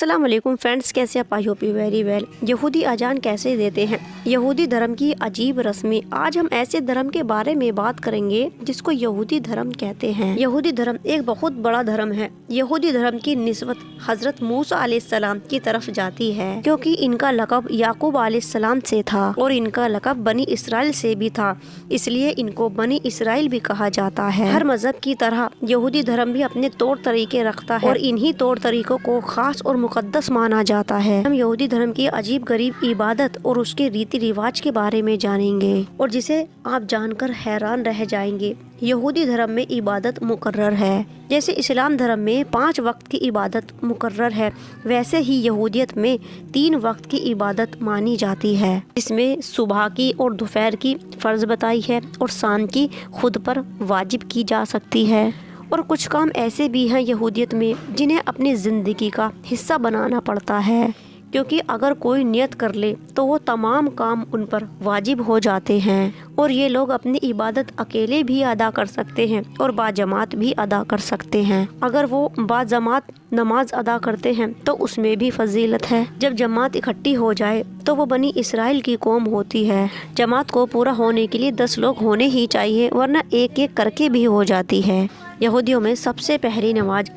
अस्सलाम वालेकुम फ्रेंड्स, कैसे आप? I hope you very well. यहूदी अजान कैसे देते हैं? यहूदी धर्म की अजीब रस्में। आज हम ऐसे धर्म के बारे में बात करेंगे जिसको यहूदी धर्म कहते हैं। यहूदी धर्म एक बहुत बड़ा धर्म है। यहूदी धर्म की निस्बत हजरत मूसा अलैहिस्सलाम की तरफ जाती है, क्योंकि इनका लक़ब याकूब अलैहिस्सलाम से था और इनका लक़ब बनी इसराइल से भी था, इसलिए इनको बनी इसराइल भी कहा जाता है। हर मजहब की तरह यहूदी धर्म भी अपने तौर तरीके रखता है और इन्हीं तौर तरीकों को खास और मुकद्दस माना जाता है। हम यहूदी धर्म की अजीब गरीब इबादत और उसके रीति रिवाज के बारे में जानेंगे और जिसे आप जानकर हैरान रह जाएंगे। यहूदी धर्म में इबादत मुकर्रर है। जैसे इस्लाम धर्म में 5 वक्त की इबादत मुकर्रर है, वैसे ही यहूदियत में 3 वक्त की इबादत मानी जाती है। इसमें सुबह की और दोपहर की फ़र्ज बताई है और शाम की खुद पर वाजिब की जा सकती है। और कुछ काम ऐसे भी हैं यहूदियत में जिन्हें अपनी ज़िंदगी का हिस्सा बनाना पड़ता है, क्योंकि अगर कोई नियत कर ले तो वो तमाम काम उन पर वाजिब हो जाते हैं। और ये लोग अपनी इबादत अकेले भी अदा कर सकते हैं और बाजमात भी अदा कर सकते हैं। अगर वो बाजमात नमाज अदा करते हैं तो उसमें भी फजीलत है। जब जमात इकट्ठी हो जाए तो वो बनी इसराइल की कौम होती है। जमात को पूरा होने के लिए 10 लोग होने ही चाहिए, वरना एक एक करके भी हो जाती है। यहूदियों में सबसे पहली नमाज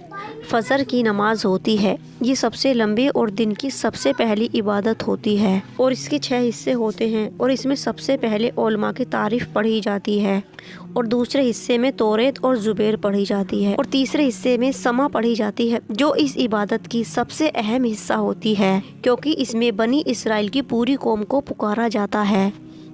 फजर की नमाज होती है। ये सबसे लंबी और दिन की सबसे पहली इबादत होती है और इसके 6 हिस्से होते हैं और इसमें सबसे पहले उलमा की तारीफ पढ़ी जाती है और दूसरे हिस्से में तौरेत और जुबैर पढ़ी जाती है और तीसरे हिस्से में समा पढ़ी जाती है, जो इस इबादत की सबसे अहम हिस्सा होती है, क्योंकि इसमें बनी इसराइल की पूरी कौम को पुकारा जाता है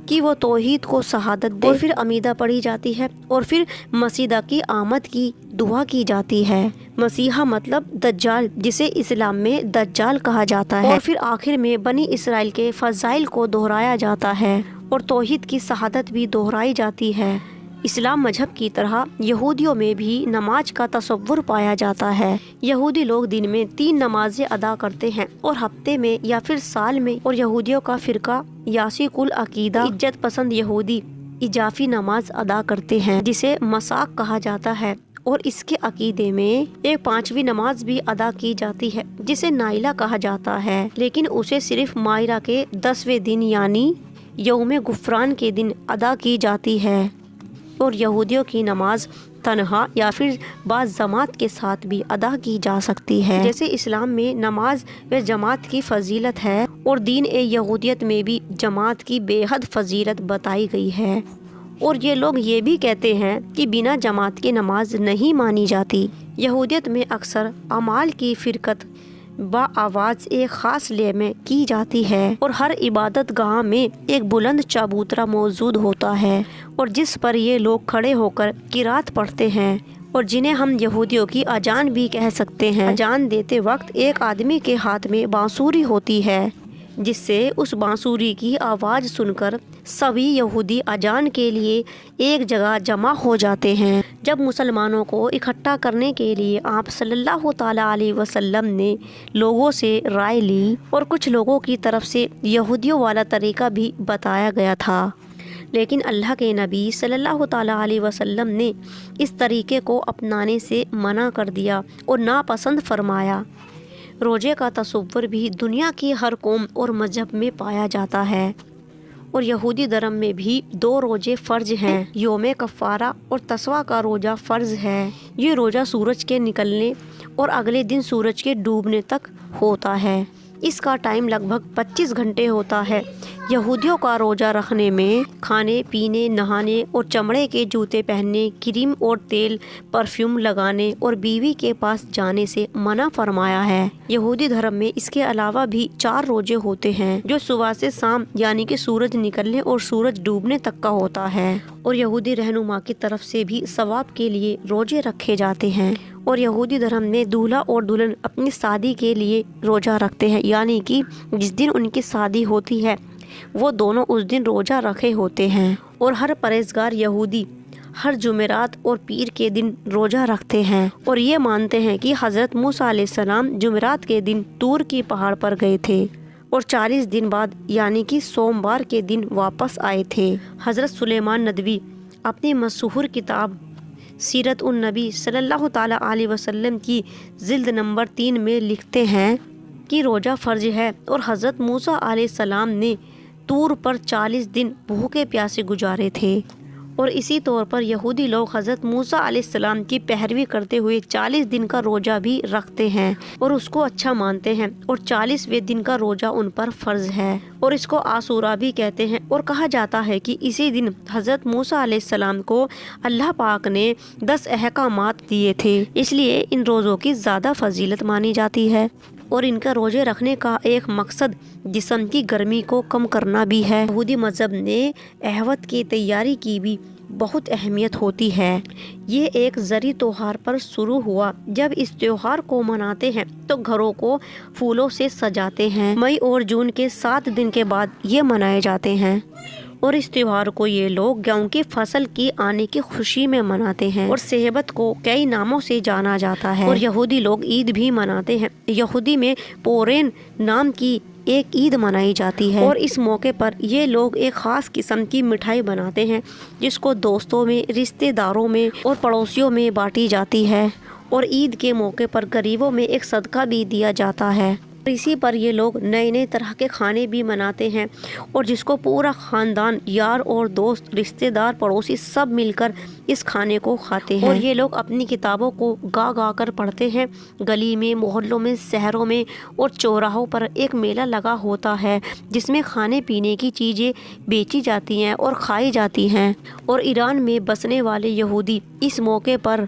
कि वो तौहीद को शहादत दे। और फिर अमीदा पढ़ी जाती है और फिर मसीदा की आमद की दुआ की जाती है। मसीहा मतलब दज्जाल, जिसे इस्लाम में दज्जाल कहा जाता है। और फिर आखिर में बनी इसराइल के फजाइल को दोहराया जाता है और तौहीद की शहादत भी दोहराई जाती है। इस्लाम मजहब की तरह यहूदियों में भी नमाज का तसव्वुर पाया जाता है। यहूदी लोग दिन में 3 नमाजें अदा करते हैं और हफ्ते में या फिर साल में। और यहूदियों का फिरका यासी कुल अकीदा इज्जत पसंद यहूदी इजाफी नमाज अदा करते हैं, जिसे मसाक कहा जाता है। और इसके अकीदे में एक 5वीं नमाज भी अदा की जाती है, जिसे नाइला कहा जाता है, लेकिन उसे सिर्फ मायरा के 10वें दिन यानी यौम गुफरान के दिन अदा की जाती है। और यहूदियों की नमाज तन्हा या फिर बाज़ जमात के साथ भी अदा की जा सकती है। जैसे इस्लाम में नमाज व जमात की फजीलत है और दीन यहूदियत में भी जमात की बेहद फजीलत बताई गई है। और ये लोग ये भी कहते हैं कि बिना जमात के नमाज नहीं मानी जाती। यहूदियत में अक्सर अमाल की फिरकत आवाज़ एक ख़ास लय में की जाती है और हर इबादत गाह में एक बुलंद चबूतरा मौजूद होता है और जिस पर ये लोग खड़े होकर किरात पढ़ते हैं और जिन्हें हम यहूदियों की अजान भी कह सकते हैं। अजान देते वक्त एक आदमी के हाथ में बांसुरी होती है, जिससे उस बांसुरी की आवाज़ सुनकर सभी यहूदी अजान के लिए एक जगह जमा हो जाते हैं। जब मुसलमानों को इकट्ठा करने के लिए आप सल्लल्लाहु ताला अलैहि वसल्लम ने लोगों से राय ली और कुछ लोगों की तरफ से यहूदियों वाला तरीका भी बताया गया था, लेकिन अल्लाह के नबी सल्लल्लाहु ताला अलैहि वसल्लम ने इस तरीके को अपनाने से मना कर दिया और नापसंद फरमाया। रोज़े का तसव्वुर भी दुनिया की हर कौम और मजहब में पाया जाता है और यहूदी धर्म में भी 2 रोज़े फ़र्ज हैं। योम कफ़ारा और तस्वा का रोज़ा फ़र्ज है। ये रोज़ा सूरज के निकलने और अगले दिन सूरज के डूबने तक होता है। इसका टाइम लगभग 25 घंटे होता है। यहूदियों का रोज़ा रखने में खाने पीने, नहाने और चमड़े के जूते पहनने, क्रीम और तेल परफ्यूम लगाने और बीवी के पास जाने से मना फरमाया है। यहूदी धर्म में इसके अलावा भी 4 रोज़े होते हैं, जो सुबह से शाम यानी कि सूरज निकलने और सूरज डूबने तक का होता है। और यहूदी रहनुमा की तरफ से भी सवाब के लिए रोज़े रखे जाते हैं। और यहूदी धर्म में दूल्हा और दुल्हन अपनी शादी के लिए रोज़ा रखते हैं, यानी कि जिस दिन उनकी शादी होती है वो दोनों उस दिन रोज़ा रखे होते हैं। और हर परहेज़गार यहूदी हर जुमेरात और पीर के दिन रोज़ा रखते हैं और ये मानते हैं कि हज़रत मूसा अलैहिस्सलाम जुमेरात के दिन तूर की पहाड़ पर गए थे और 40 दिन बाद यानी कि सोमवार के दिन वापस आए थे। हज़रत सुलेमान नदवी अपनी मशहूर किताब सीरत उन नबी सल्लल्लाहु ताला अलैहि वसल्लम की जिल्द नंबर 3 में लिखते हैं कि रोज़ा फ़र्ज है और हज़रत मूसा अलैहिस्सलाम ने तूर पर 40 दिन भूखे प्यासे गुजारे थे। और इसी तौर पर यहूदी लोग हज़रत मूसा अलैहिस्सलाम की पैरवी करते हुए 40 दिन का रोज़ा भी रखते हैं और उसको अच्छा मानते हैं, और 40वें दिन का रोज़ा उन पर फ़र्ज है और इसको आसूरा भी कहते हैं। और कहा जाता है कि इसी दिन हज़रत मूसा अलैहिस्सलाम को अल्लाह पाक ने 10 अहकामात दिए थे, इसलिए इन रोज़ों की ज़्यादा फजीलत मानी जाती है। और इनका रोजे रखने का एक मकसद जिस्म की गर्मी को कम करना भी है। यहूदी मज़हब ने अहवत की तैयारी की भी बहुत अहमियत होती है। ये एक ज़री त्योहार पर शुरू हुआ। जब इस त्योहार को मनाते हैं तो घरों को फूलों से सजाते हैं। मई और जून के 7 दिन के बाद ये मनाए जाते हैं और इस त्योहार को ये लोग गेहूं की फसल की आने की खुशी में मनाते हैं। और सेहबत को कई नामों से जाना जाता है। और यहूदी लोग ईद भी मनाते हैं। यहूदी में पोरेन नाम की एक ईद मनाई जाती है और इस मौके पर ये लोग एक ख़ास किस्म की मिठाई बनाते हैं जिसको दोस्तों में, रिश्तेदारों में और पड़ोसियों में बांटी जाती है। और ईद के मौके पर गरीबों में एक सदका भी दिया जाता है। इसी पर ये लोग नए नए तरह के खाने भी बनाते हैं और जिसको पूरा ख़ानदान, यार और दोस्त, रिश्तेदार, पड़ोसी सब मिलकर इस खाने को खाते हैं। और ये लोग अपनी किताबों को गा गा कर पढ़ते हैं। गली में, मोहल्लों में, शहरों में और चौराहों पर एक मेला लगा होता है जिसमें खाने पीने की चीज़ें बेची जाती हैं और खाई जाती हैं। और ईरान में बसने वाले यहूदी इस मौके पर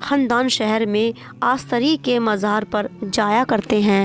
हमदान शहर में आस्तरी के मज़ार पर जाया करते हैं।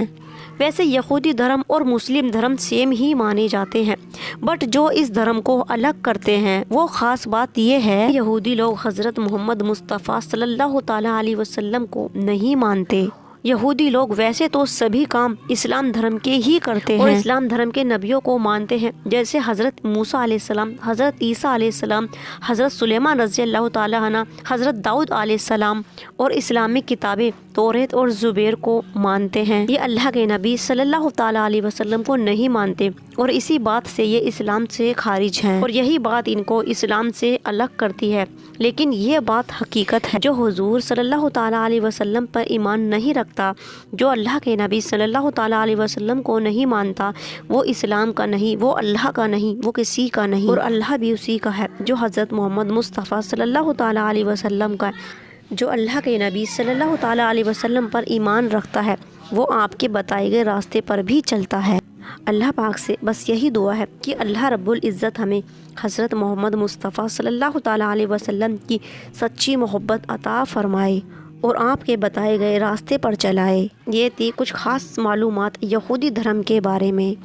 वैसे यहूदी धर्म और मुस्लिम धर्म सेम ही माने जाते हैं, बट जो इस धर्म को अलग करते हैं वो ख़ास बात ये है, यहूदी लोग हज़रत मोहम्मद मुस्तफ़ा सल्लल्लाहु ताला अलैहि वसल्लम को नहीं मानते। यहूदी लोग वैसे तो सभी काम इस्लाम धर्म के ही करते हैं और इस्लाम धर्म के नबियों को मानते हैं, जैसे हज़रत मूसा अलैहिस्सलाम, हज़रत ईसा अलैहिस्सलाम, हज़रत सुलेमान रज़ियल्लाहु ताला अन्हु, हज़रत दाऊद अलैहिस्सलाम। और इस्लामिक किताबें तौरात और ज़ुबैर को मानते हैं। ये अल्लाह के नबी सल्लल्लाहु ताला अलैहि वसल्लम को नहीं मानते और इसी बात से ये इस्लाम से खारिज हैं और यही बात इनको इस्लाम से अलग करती है। लेकिन ये बात हकीकत है, जो हुजूर सल्लल्लाहु ताला अलैहि वसल्लम पर ईमान नहीं रखता, जो अल्लाह के नबी सल्लल्लाहु ताला अलैहि वसल्लम को नहीं मानता, वो इस्लाम का नहीं, वो अल्लाह का नहीं, वो किसी का नहीं। और अल्लाह भी उसी का है जो हज़रत मोहम्मद मुस्तफ़ा सल्लल्लाहु ताला अलैहि वसल्लम का है। जो अल्लाह के नबी सल्लल्लाहु ताला अलैहि वसल्लम पर ईमान रखता है वो आपके बताए गए रास्ते पर भी चलता है। अल्लाह पाक से बस यही दुआ है कि अल्लाह रब्बुल इज़्ज़त हमें हज़रत मोहम्मद मुस्तफ़ा सल्लल्लाहु ताला अलैहि वसल्लम की सच्ची मोहब्बत अता फ़रमाए और आपके बताए गए रास्ते पर चलाए। ये थी कुछ ख़ास मालूमात यहूदी धर्म के बारे में।